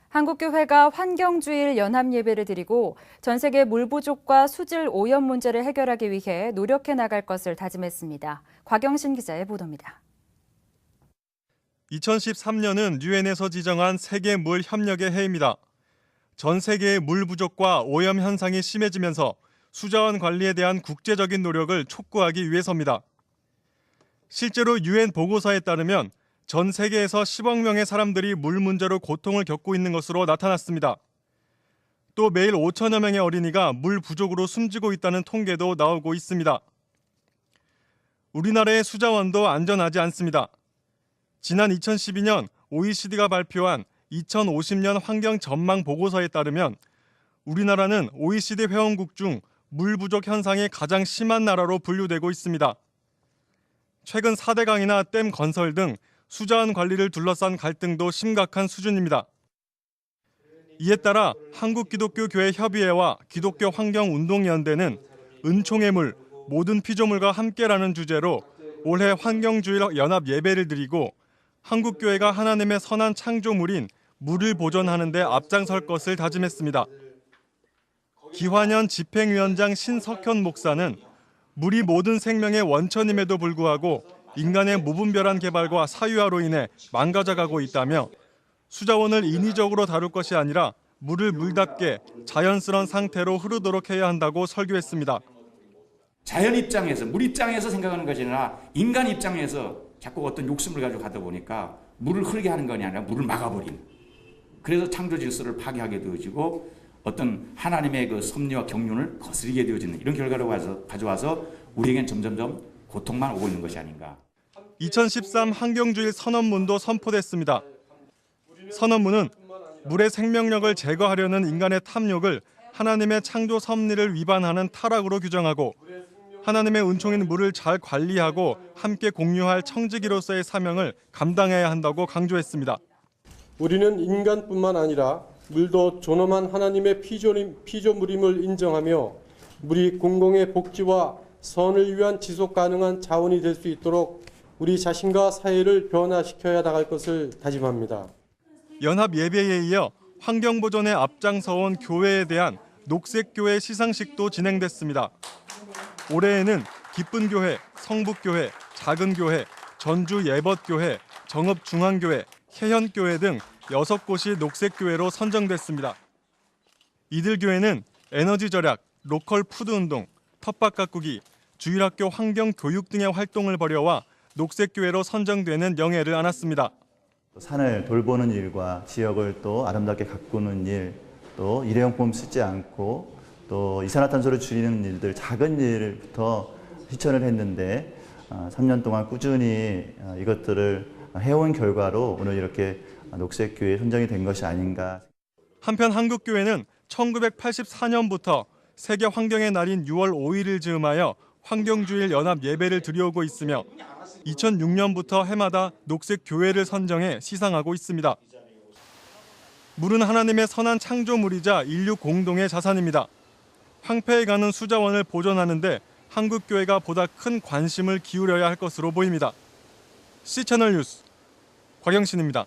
한국교회가 환경주일 연합예배를 드리고 전 세계 물 부족과 수질 오염 문제를 해결하기 위해 노력해 나갈 것을 다짐했습니다. 곽영신 기자의 보도입니다. 2013년은 유엔에서 지정한 세계 물 협력의 해입니다. 전 세계의 물 부족과 오염 현상이 심해지면서 수자원 관리에 대한 국제적인 노력을 촉구하기 위해서입니다. 실제로 유엔 보고서에 따르면 전 세계에서 10억 명의 사람들이 물 문제로 고통을 겪고 있는 것으로 나타났습니다. 또 매일 5천여 명의 어린이가 물 부족으로 숨지고 있다는 통계도 나오고 있습니다. 우리나라의 수자원도 안전하지 않습니다. 지난 2012년 OECD가 발표한 2050년 환경 전망 보고서에 따르면 우리나라는 OECD 회원국 중 물 부족 현상이 가장 심한 나라로 분류되고 있습니다. 최근 4대 강이나 댐 건설 등 수자원 관리를 둘러싼 갈등도 심각한 수준입니다. 이에 따라 한국기독교교회협의회와 기독교환경운동연대는 은총의 물, 모든 피조물과 함께라는 주제로 올해 환경주일 연합 예배를 드리고 한국교회가 하나님의 선한 창조물인 물을 보존하는 데 앞장설 것을 다짐했습니다. 기환현 집행위원장 신석현 목사는 물이 모든 생명의 원천임에도 불구하고 인간의 무분별한 개발과 사유화로 인해 망가져가고 있다며 수자원을 인위적으로 다룰 것이 아니라 물을 물답게 자연스러운 상태로 흐르도록 해야 한다고 설교했습니다. 자연 입장에서, 물 입장에서 생각하는 것이 아니라 인간 입장에서 자꾸 어떤 욕심을 가지고 가다 보니까 물을 흐르게 하는 것이 아니라 물을 막아버린. 그래서 창조 질서를 파괴하게 되어지고 어떤 하나님의 그 섭리와 경륜을 거스르게 되어지는 이런 결과로 가져와서 우리에겐 점점점 고통만 오고 있는 것이 아닌가. 2013 환경주일 선언문도 선포됐습니다. 선언문은 물의 생명력을 제거하려는 인간의 탐욕을 하나님의 창조 섭리를 위반하는 타락으로 규정하고 하나님의 은총인 물을 잘 관리하고 함께 공유할 청지기로서의 사명을 감당해야 한다고 강조했습니다. 우리는 인간뿐만 아니라 물도 존엄한 하나님의 피조물임을 인정하며 물이 공공의 복지와 선을 위한 지속 가능한 자원이 될 수 있도록 우리 자신과 사회를 변화시켜야 나갈 것을 다짐합니다. 연합 예배에 이어 환경보존에 앞장서온 교회에 대한 녹색교회 시상식도 진행됐습니다. 올해에는 기쁜교회, 성북교회, 작은교회, 전주 예벗교회, 정읍중앙교회, 혜현교회 등 6곳이 녹색교회로 선정됐습니다. 이들 교회는 에너지 절약, 로컬 푸드 운동, 텃밭 가꾸기, 주일학교 환경 교육 등의 활동을 벌여와 녹색교회로 선정되는 영예를 안았습니다. 산을 돌보는 일과 지역을 또 아름답게 가꾸는 일, 또 일회용품 쓰지 않고 또 이산화탄소를 줄이는 일들, 작은 일부터 실천을 했는데 3년 동안 꾸준히 이것들을 해온 결과로 오늘 이렇게 녹색교회에 선정이 된 것이 아닌가. 한편 한국교회는 1984년부터 세계 환경의 날인 6월 5일을 즈음하여 환경주일 연합 예배를 드려오고 있으며 2006년부터 해마다 녹색교회를 선정해 시상하고 있습니다. 물은 하나님의 선한 창조물이자 인류 공동의 자산입니다. 황폐해가는 수자원을 보존하는 데 한국교회가 보다 큰 관심을 기울여야 할 것으로 보입니다. C채널 뉴스 곽영신입니다.